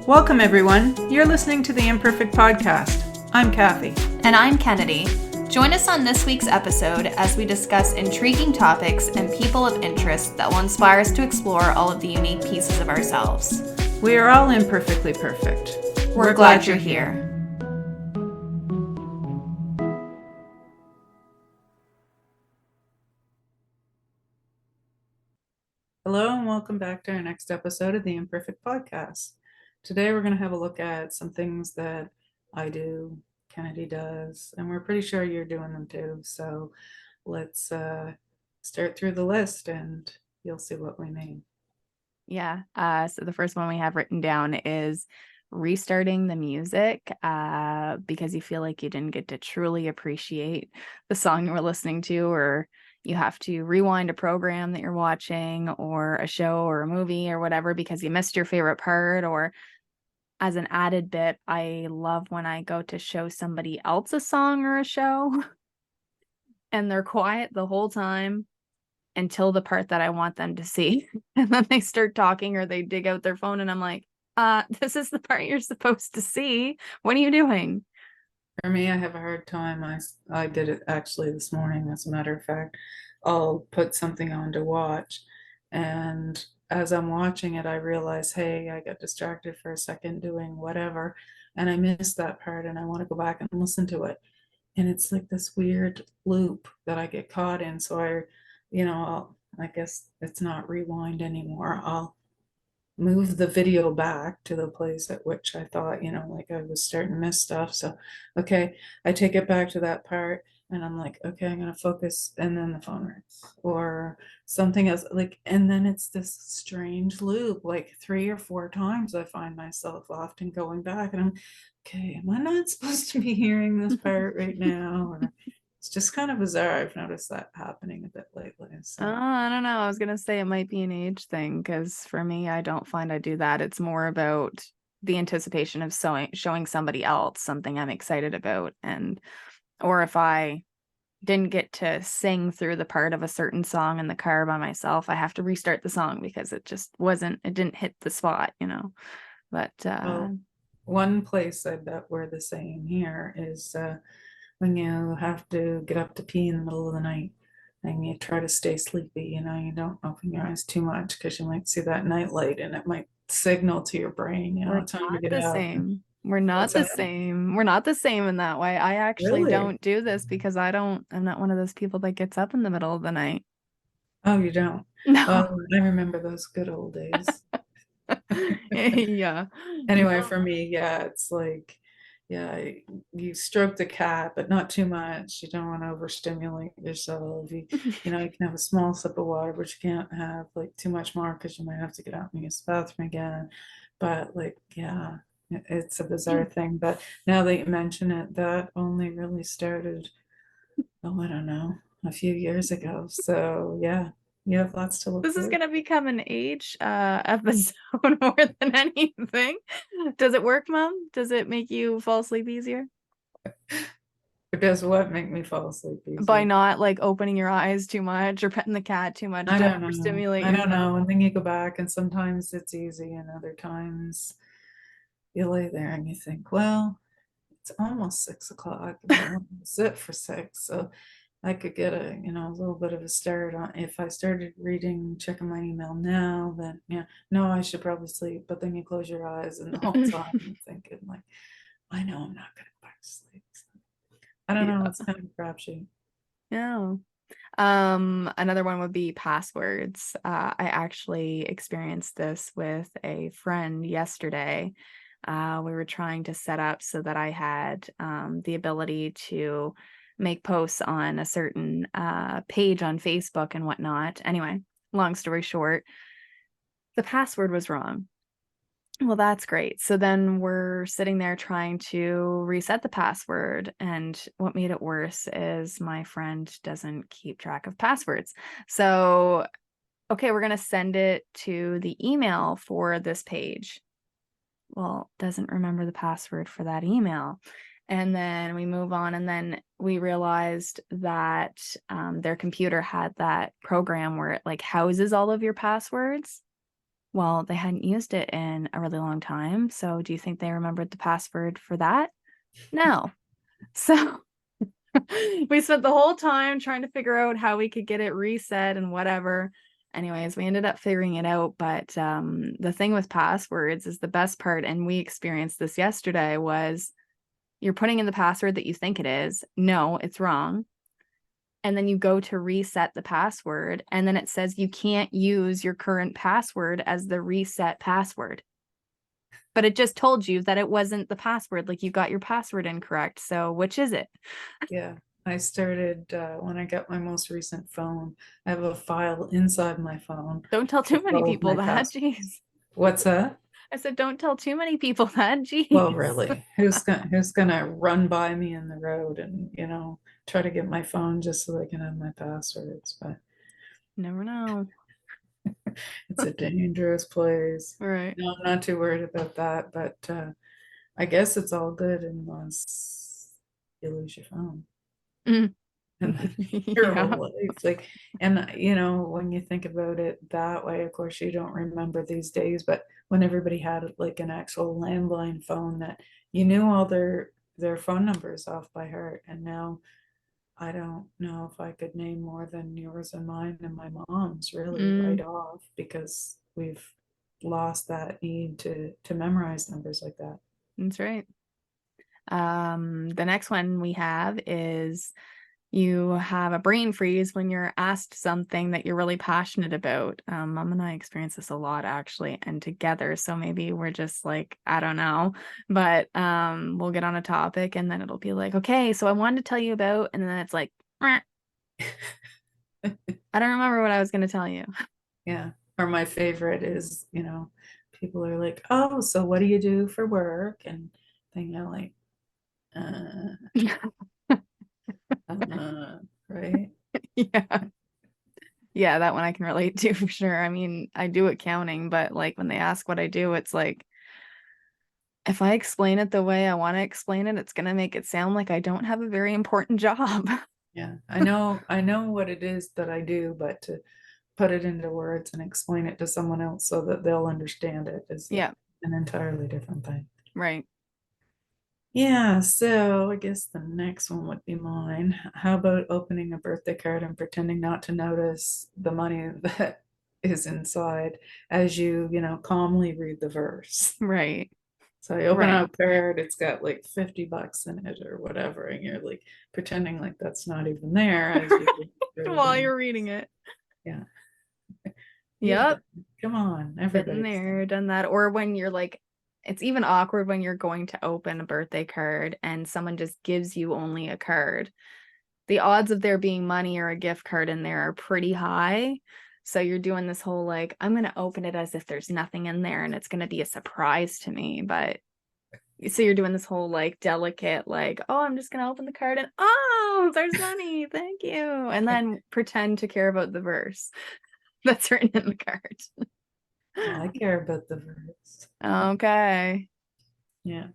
Welcome, everyone. You're listening to the ImPerfect Podcast. I'm Kathy. And I'm Kennedy. Join us on this week's episode as we discuss intriguing topics and people of interest that will inspire us to explore all of the unique pieces of ourselves. We are all imperfectly perfect. We're glad you're here. Hello, and welcome back to our next episode of the ImPerfect Podcast. Today, we're going to have a look at some things that I do, Kennedy does, and we're pretty sure you're doing them too. So let's start through the list and you'll see what we mean. Yeah. So the first one we have written down is restarting the music because you feel like you didn't get to truly appreciate the song you were listening to, or you have to rewind a program that you're watching or a show or a movie or whatever because you missed your favorite part. Or as an added bit, I love when I go to show somebody else a song or a show and they're quiet the whole time until the part that I want them to see. And then they start talking or they dig out their phone and I'm like, this is the part you're supposed to see. What are you doing? For me, I have a hard time. I did it actually this morning, as a matter of fact. I'll put something on to watch, and as I'm watching it, I realize, hey, I got distracted for a second doing whatever, and I missed that part, and I want to go back and listen to it. And it's like this weird loop that I get caught in. So I guess it's not rewind anymore. I'll move the video back to the place at which I thought, like I was starting to miss stuff. So, okay, I take it back to that part and I'm like, okay, I'm going to focus. And then the phone rings or something else. And then it's this strange loop, like 3 or 4 times I find myself often going back and I'm, okay, am I not supposed to be hearing this part right now? Or it's just kind of bizarre. I've noticed that happening a bit lately. So. I don't know. I was going to say it might be an age thing because for me, I don't find I do that. It's more about the anticipation of showing somebody else something I'm excited about. Or if I didn't get to sing through the part of a certain song in the car by myself, I have to restart the song because it didn't hit the spot, But Well, one place I bet we're the same here is when you have to get up to pee in the middle of the night and you try to stay sleepy, you don't open your eyes too much because you might see that night light and it might signal to your brain, we're time to not get the out. same. We're not What's the that? same. We're not the same in that way. I actually Really? don't do this because I'm not one of those people that gets up in the middle of the night. Oh, you don't? No. Oh, I remember those good old days. Yeah. Anyway, No. for me, yeah, it's like, yeah, you stroke the cat, but not too much. You don't want to overstimulate yourself. You can have a small sip of water, but you can't have like too much more because you might have to get out and use the bathroom again. But yeah, it's a bizarre thing. But now that you mention it, that only really started, I don't know, a few years ago. So yeah, you have lots to look This is forward. gonna become an age episode more than anything. Does it work, Mom? Does it make you fall asleep easier? It does what make me fall asleep easier? By not like opening your eyes too much or petting the cat too much I to don't know. overstimulate I don't yourself. know. And then you go back, and sometimes it's easy, and other times you lay there and you think, well, it's almost 6 o'clock. And I want to sit for 6, so I could get a little bit of a start on. If I started checking my email now, then yeah, no, I should probably sleep. But then you close your eyes, and the whole time you're thinking, like, I know I'm not going to go back to sleep. So, I don't know. Yeah. It's kind of a crapshoot. Yeah. Another one would be passwords. I actually experienced this with a friend yesterday. We were trying to set up so that I had the ability to make posts on a certain page on Facebook and whatnot. Anyway, long story short, the password was wrong. Well, that's great. So then we're sitting there trying to reset the password. And what made it worse is my friend doesn't keep track of passwords. So, okay, we're going to send it to the email for this page. Well, doesn't remember the password for that email. And then we move on. And then we realized that their computer had that program where it like houses all of your passwords. Well, they hadn't used it in a really long time. So do you think they remembered the password for that? No. So we spent the whole time trying to figure out how we could get it reset and whatever. Anyways, we ended up figuring it out. But the thing with passwords is the best part, and we experienced this yesterday, was you're putting in the password that you think it is. No, it's wrong. And then you go to reset the password, and then it says you can't use your current password as the reset password. But it just told you that it wasn't the password, like you got your password incorrect. So which is it? Yeah, I started when I got my most recent phone. I have a file inside my phone Don't tell too with many all of people my that. passwords. Jeez. What's that? I said, don't tell too many people that. Well, Jeez. really, who's gonna run by me in the road and try to get my phone just so they can have my passwords? But Never know. it's a dangerous place. All right. No, I'm not too worried about that, but I guess it's all good unless you lose your phone. Mm. And your Yeah. whole life. Like, and when you think about it that way, of course, you don't remember these days, but when everybody had like an actual landline phone that you knew all their phone numbers off by heart, and now I don't know if I could name more than yours and mine and my mom's really right Mm, off because we've lost that need to memorize numbers like that. that's right. The next one we have is you have a brain freeze when you're asked something that you're really passionate about. Mom and I experience this a lot actually, and together. So maybe we're just like, I don't know, but we'll get on a topic and then it'll be like, okay, so I wanted to tell you about, and then it's like, "Meh, I don't remember what I was going to tell you." Yeah. Or my favorite is, people are like, oh, so what do you do for work? And then you're like, uh, right? Yeah. Yeah, that one I can relate to for sure. I mean, I do accounting, but like when they ask what I do, it's like if I explain it the way I want to explain it, it's going to make it sound like I don't have a very important job. Yeah. I know what it is that I do, but to put it into words and explain it to someone else so that they'll understand it is Yeah, an entirely different thing. right. Yeah, so I guess the next one would be mine. How about opening a birthday card and pretending not to notice the money that is inside as calmly read the verse? Right. So I open Right. up a card, it's got like $50 in it or whatever, and you're like pretending like that's not even there as you read through it. While And you're reading it. yeah, you've Yep. done it. Come on, Been everybody's done there, done that. Or when you're like, it's even awkward when you're going to open a birthday card and someone just gives you only a card. The odds of there being money or a gift card in there are pretty high. So you're doing this whole like, I'm going to open it as if there's nothing in there and it's going to be a surprise to me. But so you're doing this whole like delicate, like, oh, I'm just going to open the card and oh, there's money. Thank you. And it. then pretend to care about the verse that's written in the card. Well, I care about the verse. Okay. Yeah.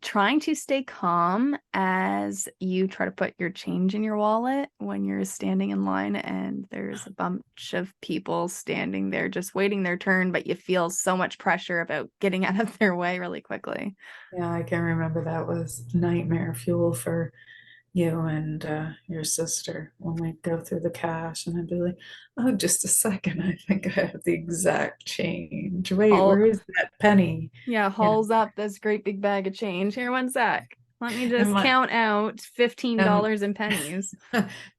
Trying to stay calm as you try to put your change in your wallet when you're standing in line and there's a bunch of people standing there just waiting their turn, but you feel so much pressure about getting out of their way really quickly. Yeah, I can remember that was nightmare fuel for you and your sister when we go through the cash and I'd be like, oh, just a second. I think I have the exact change. Wait, All where is that penny? Yeah, You know, hauls up this great big bag of change. Here, one sec. Let me and just count out um, $15 in pennies.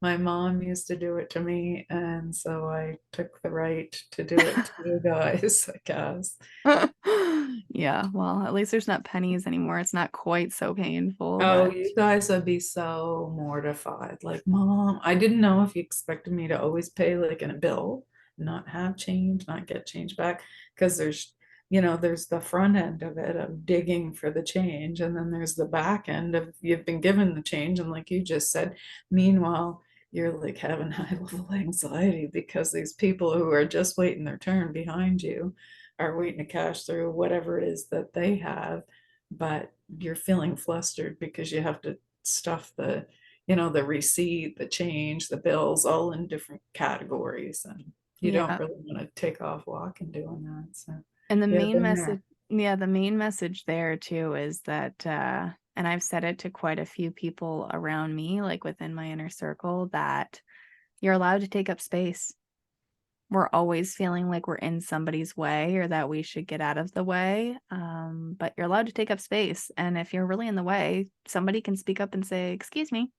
my mom used to do it to me, and so I took the right to do it to you guys, I guess. Yeah, well, at least there's not pennies anymore. It's not quite so painful, Oh, but you guys would be so mortified. Like, Mom, I didn't know if you expected me to always pay like in a bill, not have change, not get change back. Because there's the front end of it of digging for the change, and then there's the back end of you've been given the change. And like you just said, meanwhile, you're like having high level anxiety because these people who are just waiting their turn behind you are waiting to cash through whatever it is that they have, but you're feeling flustered because you have to stuff the receipt, the change, the bills all in different categories. And You don't Yeah. really want to take off walking doing that. So And the yeah, main been message, there. yeah, the main message there too is that, and I've said it to quite a few people around me, like within my inner circle, that you're allowed to take up space. We're always feeling like we're in somebody's way or that we should get out of the way. But you're allowed to take up space. And if you're really in the way, somebody can speak up and say, "Excuse me,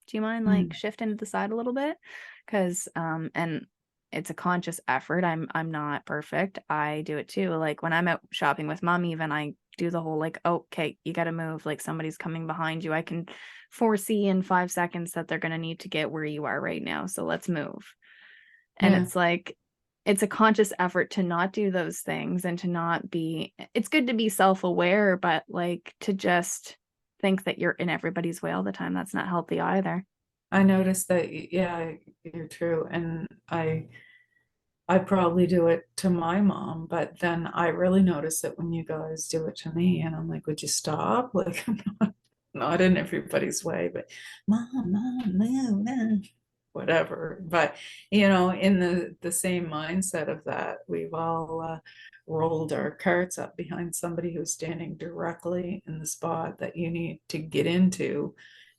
do you mind like Mm, shifting to the side a little bit?" Because and it's a conscious effort. I'm not perfect. I do it too. Like when I'm out shopping with mom, even I do the whole like, "Oh, okay, you got to move. Like somebody's coming behind you. I can foresee in 5 seconds that they're going to need to get where you are right now. So let's move." And yeah, it's like, it's a conscious effort to not do those things and to not be, it's good to be self-aware, but like to just think that you're in everybody's way all the time. That's not healthy either. I noticed that. Yeah, you're true, and I probably do it to my mom, but then I really notice it when you guys do it to me, and I'm like, would you stop? Like, I'm not in everybody's way, but mom, no, whatever. But in the same mindset of that, we've all rolled our carts up behind somebody who's standing directly in the spot that you need to get into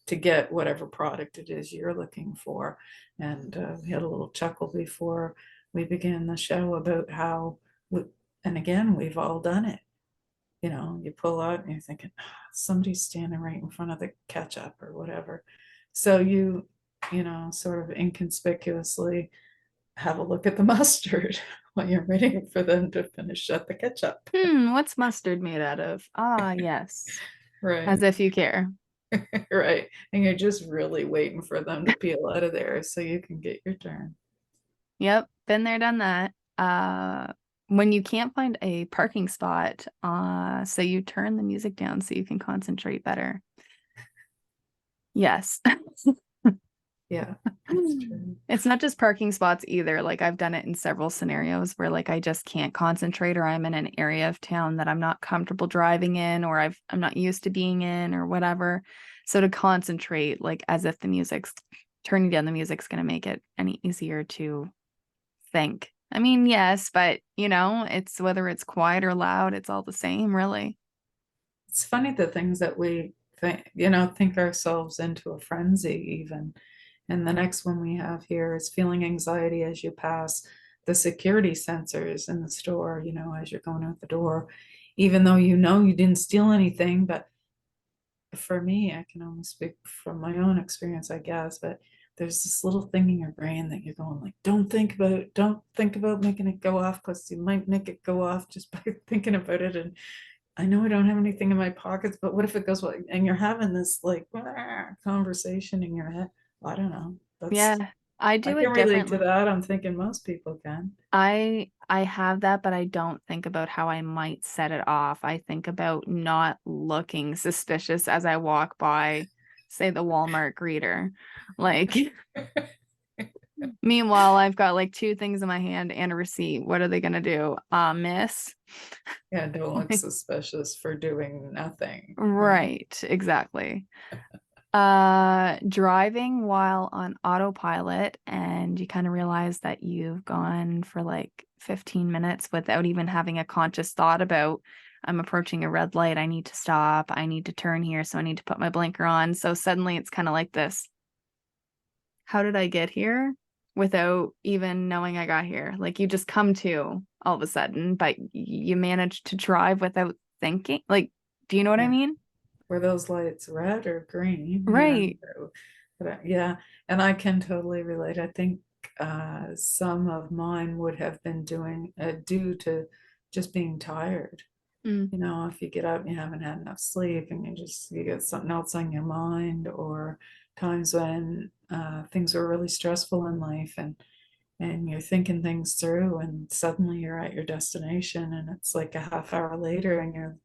to get whatever product it is you're looking for. And we had a little chuckle before we began the show about how, we, and again, we've all done it. You pull out and you're thinking, somebody's standing right in front of the ketchup or whatever. So sort of inconspicuously have a look at the mustard while you're waiting for them to finish up the ketchup. What's mustard made out of? Ah, yes. Right. As if you care. Right. And you're just really waiting for them to peel out of there so you can get your turn. Yep. Been there, done that. When you can't find a parking spot, so you turn the music down so you can concentrate better. Yes. Yeah, that's true. It's not just parking spots either. Like I've done it in several scenarios where like I just can't concentrate or I'm in an area of town that I'm not comfortable driving in or I'm not used to being in or whatever. So to concentrate like as if the music's turning down the music's going to make it any easier to think. I mean, yes, but it's whether it's quiet or loud, it's all the same, really. It's funny the things that we think ourselves into a frenzy even. And the next one we have here is feeling anxiety as you pass the security sensors in the store, as you're going out the door, even though you didn't steal anything. But for me, I can only speak from my own experience, I guess, but there's this little thing in your brain that you're going like, don't think about making it go off because you might make it go off just by thinking about it. And I know I don't have anything in my pockets, but what if it goes well? And you're having this like conversation in your head. I don't know. Yeah, I I do can it relate to differently. that. I'm thinking most people can. I have that, but I don't think about how I might set it off. I think about not looking suspicious as I walk by, say, the Walmart greeter. Like, meanwhile, I've got like two things in my hand and a receipt. What are they gonna do? Miss? Yeah, don't look suspicious for doing nothing. Right. Right, exactly. Driving while on autopilot and you kind of realize that you've gone for like 15 minutes without even having a conscious thought about I'm approaching a red light, I need to stop, I need to turn here, so I need to put my blinker on. So suddenly it's kind of like this, how did I get here without even knowing I got here? Like you just come to all of a sudden, but you managed to drive without thinking. Like, do you know what I Yeah. mean? Were those lights red or green? Right. But yeah, and I can totally relate. I think some of mine would have been doing due to just being tired. Mm. If you get out and you haven't had enough sleep and you get something else on your mind, or times when things were really stressful in life and you're thinking things through and suddenly you're at your destination and it's like a half hour later and you're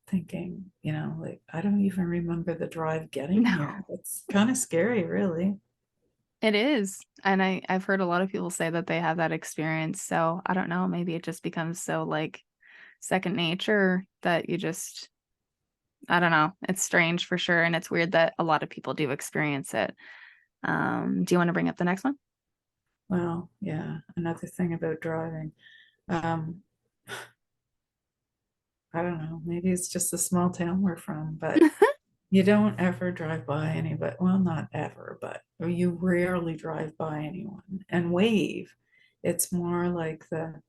thinking, like, I don't even remember the drive getting here. No. It's kind of scary, really. It is. And I've heard a lot of people say that they have that experience. So I don't know, maybe it just becomes so like second nature that you just, I don't know. It's strange for sure. And it's weird that a lot of people do experience it. Do you want to bring up the next one? Well, yeah, another thing about driving. Um, I don't know, maybe it's just the small town we're from, but you don't ever drive by anybody. Well, not ever, but you rarely drive by anyone and wave. It's more like the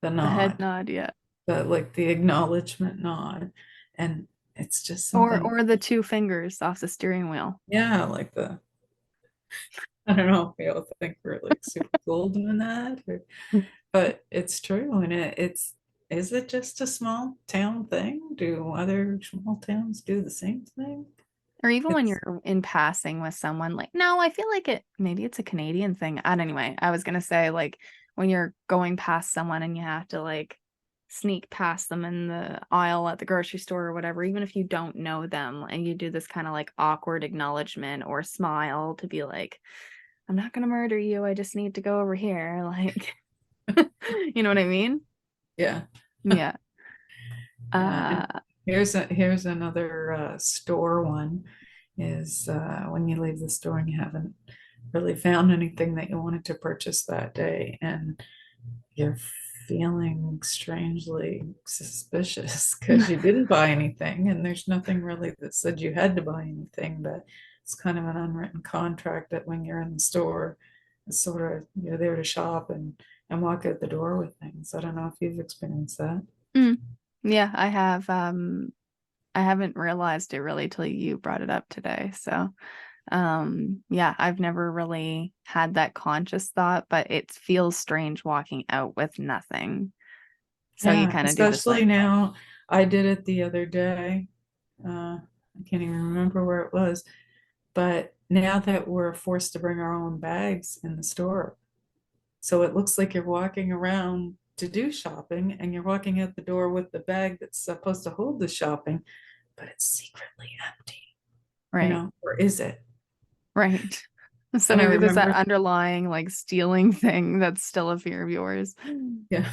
The head nod, nod, yeah. the acknowledgement nod. And it's just Or something, the two fingers off the steering wheel. yeah, like I don't know if we all think we're like super cool doing that, but it's true. And is it just a small town thing? Do other small towns do the same thing? Or even when It's, you're in passing with someone, like, no, I feel like maybe it's a Canadian thing. And anyway, I was gonna say, like, when you're going past someone and you have to like sneak past them in the aisle at the grocery store or whatever, even if you don't know them, and you do this kind of like awkward acknowledgement or smile to be like, I'm not gonna murder you, I just need to go over here. Like, you know what I mean? yeah. Yeah. Yeah, and Uh, here's another store one is when you leave the store and you haven't really found anything that you wanted to purchase that day, and you're feeling strangely suspicious because you didn't buy anything, and there's nothing really that said you had to buy anything, but it's kind of an unwritten contract that when you're in the store, it's sort of you're there to shop and walk out the door with things. I don't know if you've experienced that. mm, yeah, I have. I haven't realized it really till you brought it up today. So, yeah, I've never really had that conscious thought, but it feels strange walking out with nothing. So you Yeah, kind of do this especially like, now. I did it the other day. I can't even remember where it was, but now that we're forced to bring our own bags in the store, so it looks like you're walking around to do shopping and you're walking out the door with the bag that's supposed to hold the shopping, but it's secretly empty, right, or is it? right. So And I maybe there's that remember, underlying like stealing thing that's still a fear of yours. yeah,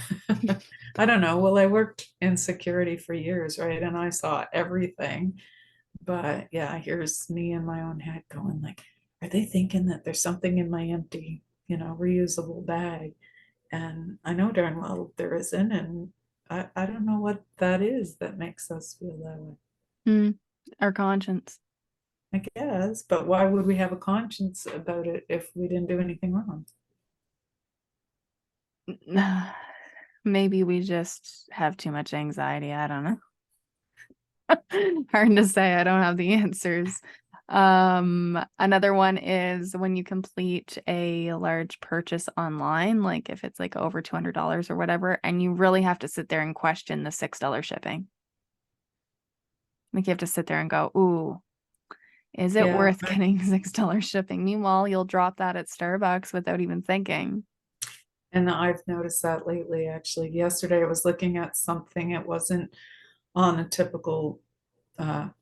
I don't know. Well, I worked in security for years, right? And I saw everything. But yeah, here's me in my own head going like, are they thinking that there's something in my empty, reusable bag? And I know darn well there isn't. And I don't know what that is that makes us feel that way. Mm, our conscience. I guess, but why would we have a conscience about it if we didn't do anything wrong? Maybe we just have too much anxiety. I don't know. Hard to say. I don't have the answers. Another one is when you complete a large purchase online, like if it's like over $200 or whatever, and you really have to sit there and question the $6 shipping. Like you have to sit there and go, ooh, is it Yeah, worth getting $6 shipping? Meanwhile, you'll drop that at Starbucks without even thinking. and I've noticed that lately, actually. Yesterday I was looking at something, it wasn't on a typical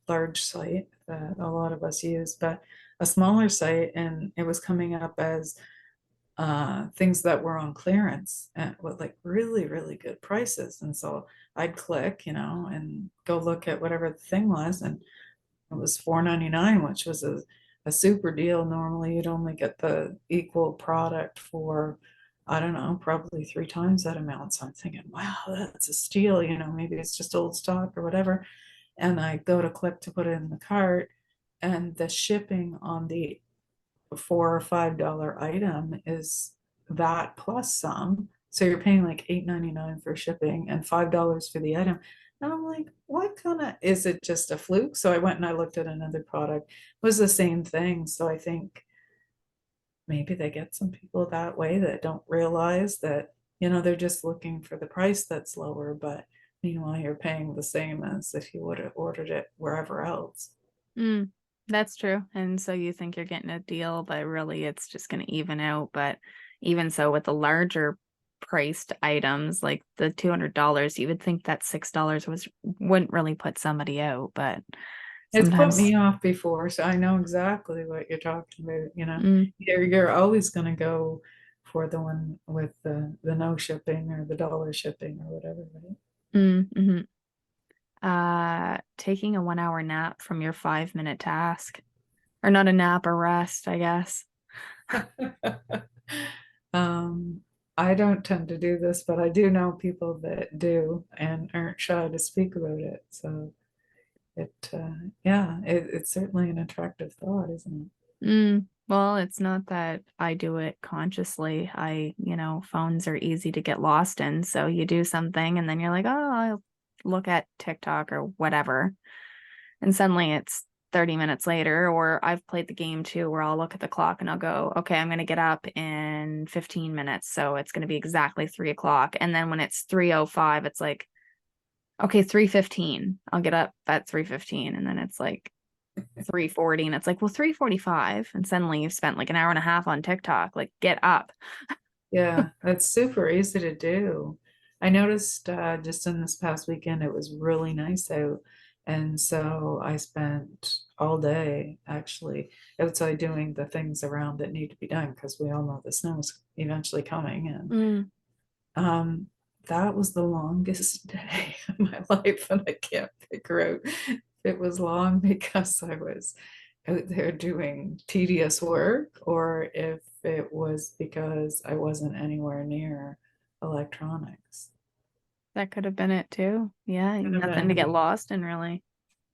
large site that a lot of us use, but a smaller site, and it was coming up as things that were on clearance at with like really, really good prices. And so I'd click, and go look at whatever the thing was, and it was $4.99, which was a super deal. Normally, you'd only get the equal product for, I don't know, probably three times that amount. So I'm thinking, wow, that's a steal. Maybe it's just old stock or whatever. And I go to click to put it in the cart, and the shipping on the $4 or $5 item is that plus some. So you're paying like $8.99 for shipping and $5 for the item. And I'm like, what kind of is it just a fluke? So I went and I looked at another product. It was the same thing. So I think maybe they get some people that way that don't realize that, they're just looking for the price that's lower, but meanwhile you're paying the same as if you would have ordered it wherever else. Mm, that's true. And so you think you're getting a deal, but really it's just going to even out. But even so, with the larger priced items like the $200, you would think that $6 wouldn't really put somebody out, but It's put sometimes. me off before, so I know exactly what you're talking about. Mm, You're always going to go for the one with the no shipping or the dollar shipping or whatever, mhm. Taking a 1 hour nap from your 5 minute task, or not a nap, or rest, I guess. right? Um, I don't tend to do this, but I do know people that do and aren't shy to speak about it. So it's certainly an attractive thought, isn't Well, it's not that I do it consciously. Phones are easy to get lost in. So you do something and then you're like, oh, I'll look at TikTok or whatever. And suddenly it's 30 minutes later. Or I've played the game too, where I'll look at the clock and I'll go, okay, I'm going to get up in 15 minutes. So it's going to be exactly 3 o'clock. And then when it's 3:05, it's like, okay, 3:15. I'll get up at 3:15. And then it's like 3:40 and it's like, well, 3:45. And suddenly you've spent like an hour and a half on TikTok. Like, get up. Yeah, that's super easy to do. I noticed just in this past weekend, it was really nice out. And so I spent all day actually outside doing the things around that need to be done because we all know the snow is eventually coming. And Mm, um, that was the longest day of my life. And I can't figure out if it was long because I was out there doing tedious work or if it was because I wasn't anywhere near electronics. that could have been it too. Yeah, Kind of nothing to a get lost in, really.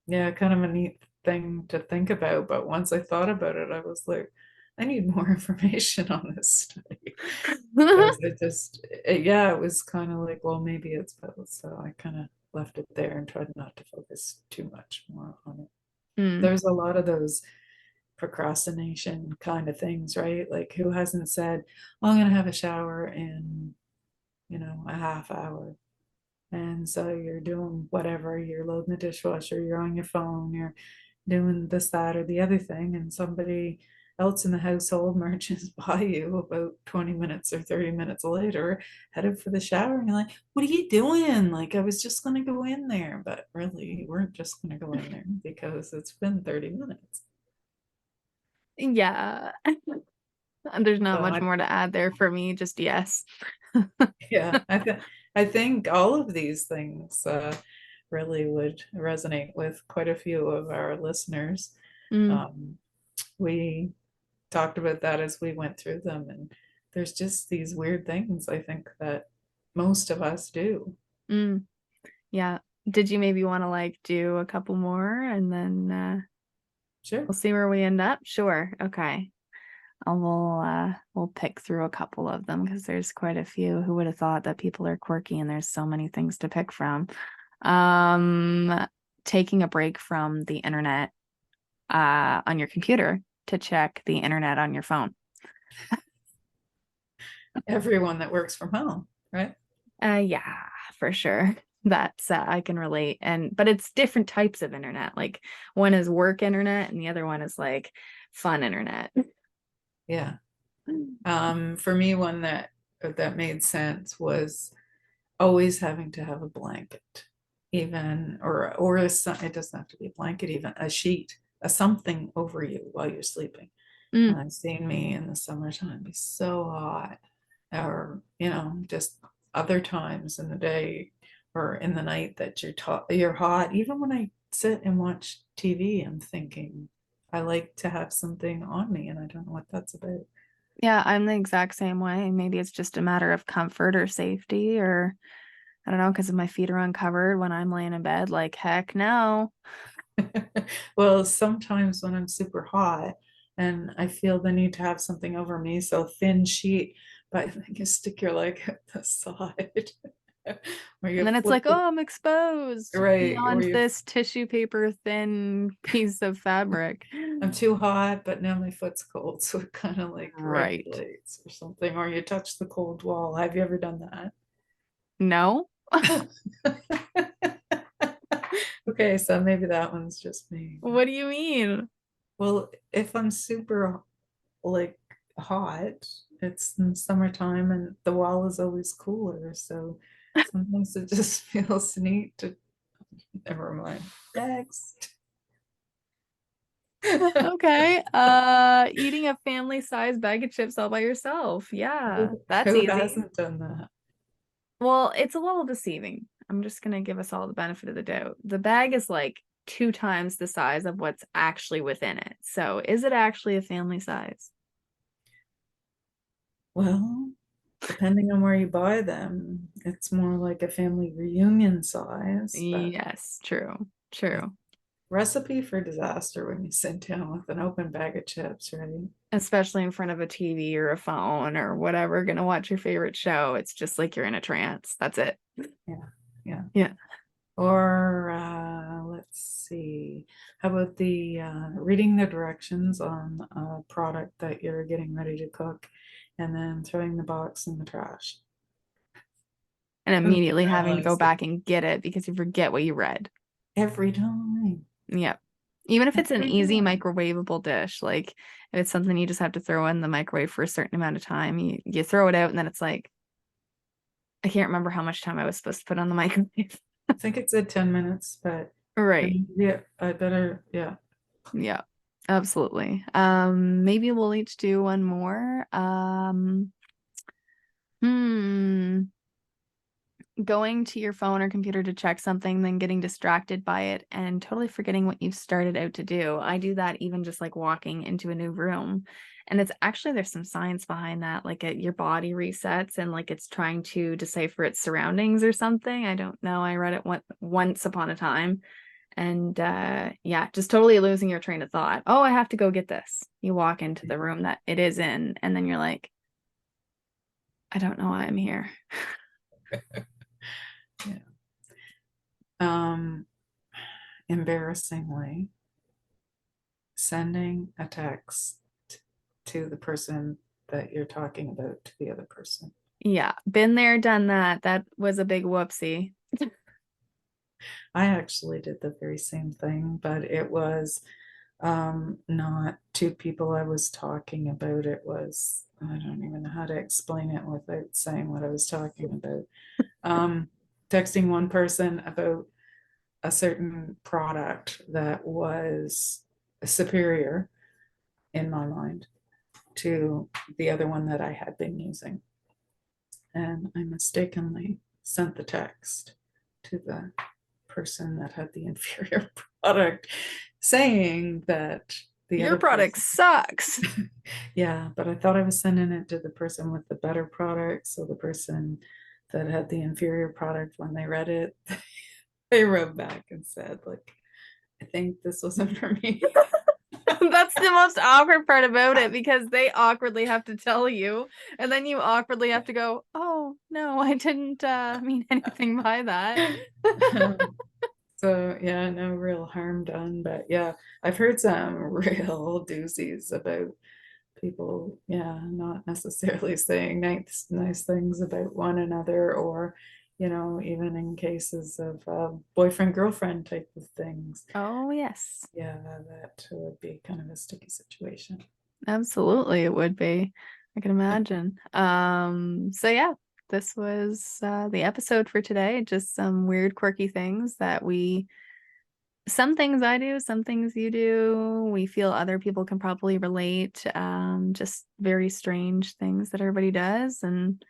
yeah, kind of a neat thing to think about. But once I thought about it, I was like, I need more information on this study because it was kind of like, well, maybe it's both. So I kind of left it there and tried not to focus too much more on it. Mm, There's a lot of those procrastination kind of things, right? Like who hasn't said, well, I'm gonna have a shower in, a half hour. And so you're doing whatever, you're loading the dishwasher, you're on your phone, you're doing this, that, or the other thing, and somebody else in the household marches by you about 20 minutes or 30 minutes later, headed for the shower, and you're like, what are you doing? Like, I was just gonna go in there, but really, you weren't just gonna go in there because it's been 30 minutes. yeah. There's not So much more to add there for me. Just yes. yeah, I think all of these things really would resonate with quite a few of our listeners. Mm, Um, we talked about that as we went through them, and there's just these weird things I think that most of us do. mm, yeah. Did you maybe want to like do a couple more and then Sure. we'll see where we end up? Sure. Okay. We'll pick through a couple of them because there's quite a few. Who would have thought that people are quirky and there's so many things to pick from. Um, Taking a break from the internet on your computer to check the internet on your phone. Everyone that works from home, right? Yeah, for sure. That's I can relate. But it's different types of internet. Like one is work internet and the other one is like fun internet. Yeah. For me, one that made sense was always having to have a blanket, even it doesn't have to be a blanket, even a sheet, a something over you while you're sleeping. Mm, And I've seen me in the summertime be so hot, or just other times in the day or in the night that you're hot. Even when I sit and watch TV, I'm thinking I like to have something on me, and I don't know what that's about. yeah, I'm the exact same way. Maybe it's just a matter of comfort or safety, or I don't know, because if my feet are uncovered when I'm laying in bed, like heck no. Well, sometimes when I'm super hot and I feel the need to have something over me, so thin sheet, but then you stick your leg at the side, or And you then it's flip like, oh, I'm exposed right, or beyond you this tissue paper thin piece of fabric. I'm too hot, but now my foot's cold, so it kind of like Right. regulates or something, or you touch the cold wall. Have you ever done No? that? Okay, so maybe that one's just me. What do you mean? Well, if I'm super like hot, it's in summertime and the wall is always cooler, so sometimes it just feels neat to never mind. Next. Okay. Eating a family-sized bag of chips all by yourself. Yeah, that's Who easy. hasn't done that? Well, it's a little deceiving. I'm just gonna give us all the benefit of the doubt. The bag is like 2 times the size of what's actually within it. So is it actually a family size? Well, depending on where you buy them, it's more like a family reunion size, but Yes, true. recipe for disaster when you sit down with an open bag of chips, right? Especially in front of a TV or a phone or whatever, gonna watch your favorite show. It's just like you're in a trance. That's it. Yeah. Or let's see, how about the reading the directions on a product that you're getting ready to cook and then throwing the box in the trash? And immediately having to go Realize back and get it because you forget what you read. every time. Yep. Even if it's an Every easy time. microwavable dish, like if it's something you just have to throw in the microwave for a certain amount of time, you throw it out and then it's like, I can't remember how much time I was supposed to put on the microwave. I think it said 10 minutes, but Right. yeah, I better, yeah. Yeah, absolutely. Maybe we'll each do one more. Going to your phone or computer to check something, then getting distracted by it and totally forgetting what you've started out to do. I do that even just like walking into a new room. And it's actually, there's some science behind that, like your body resets and like it's trying to decipher its surroundings or something. I don't know. I read it once upon a time. And yeah, just totally losing your train of thought. Oh, I have to go get this. You walk into the room that it is in, and then you're like, I don't know why I'm here. Yeah. Embarrassingly, sending a text to the person that you're talking about to the other person. Yeah, been there, done that. That was a big whoopsie. I actually did the very same thing, but it was not two people I was talking about. It was, I don't even know how to explain it without saying what I was talking about. Texting one person about a certain product that was superior in my mind to the other one that I had been using. And I mistakenly sent the text to the person that had the inferior product saying that Your other product person, sucks. yeah, but I thought I was sending it to the person with the better product. So the person that had the inferior product, when they read it, they wrote back and said, like, I think this wasn't for me. That's the most awkward part about it because they awkwardly have to tell you, and then you awkwardly have to go, oh no, I didn't mean anything by that. So yeah, no real harm done, but yeah, I've heard some real doozies about people, yeah, not necessarily saying nice things about one another, or even in cases of boyfriend girlfriend type of things. Oh yes, Yeah, that would be kind of a sticky situation. absolutely it would be. I can imagine. So yeah, this was the episode for today. Just some weird, quirky things that some things I do, some things you do. We feel other people can probably relate. Just very strange things that everybody does. And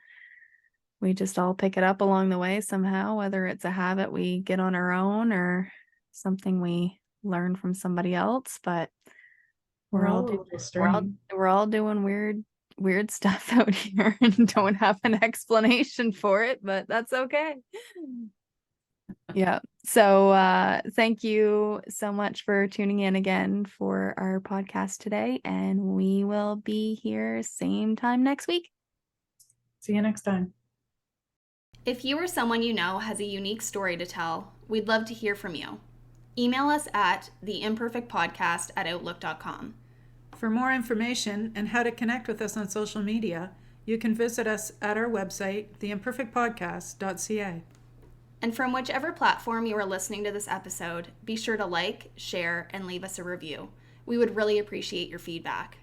we just all pick it up along the way somehow, whether it's a habit we get on our own or something we learn from somebody else. But We're all a little strange. we're all doing weird stuff out here and don't have an explanation for it, but that's okay. Yeah. So thank you so much for tuning in again for our podcast today. And we will be here same time next week. See you next time. If you or someone you know has a unique story to tell, we'd love to hear from you. Email us at theimperfectpodcast@outlook.com. For more information and how to connect with us on social media, you can visit us at our website, theimperfectpodcast.ca. And from whichever platform you are listening to this episode, be sure to like, share, and leave us a review. We would really appreciate your feedback.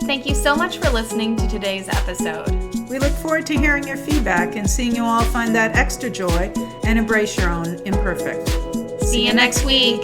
Thank you so much for listening to today's episode. We look forward to hearing your feedback and seeing you all find that extra joy and embrace your own imperfect. See you next week.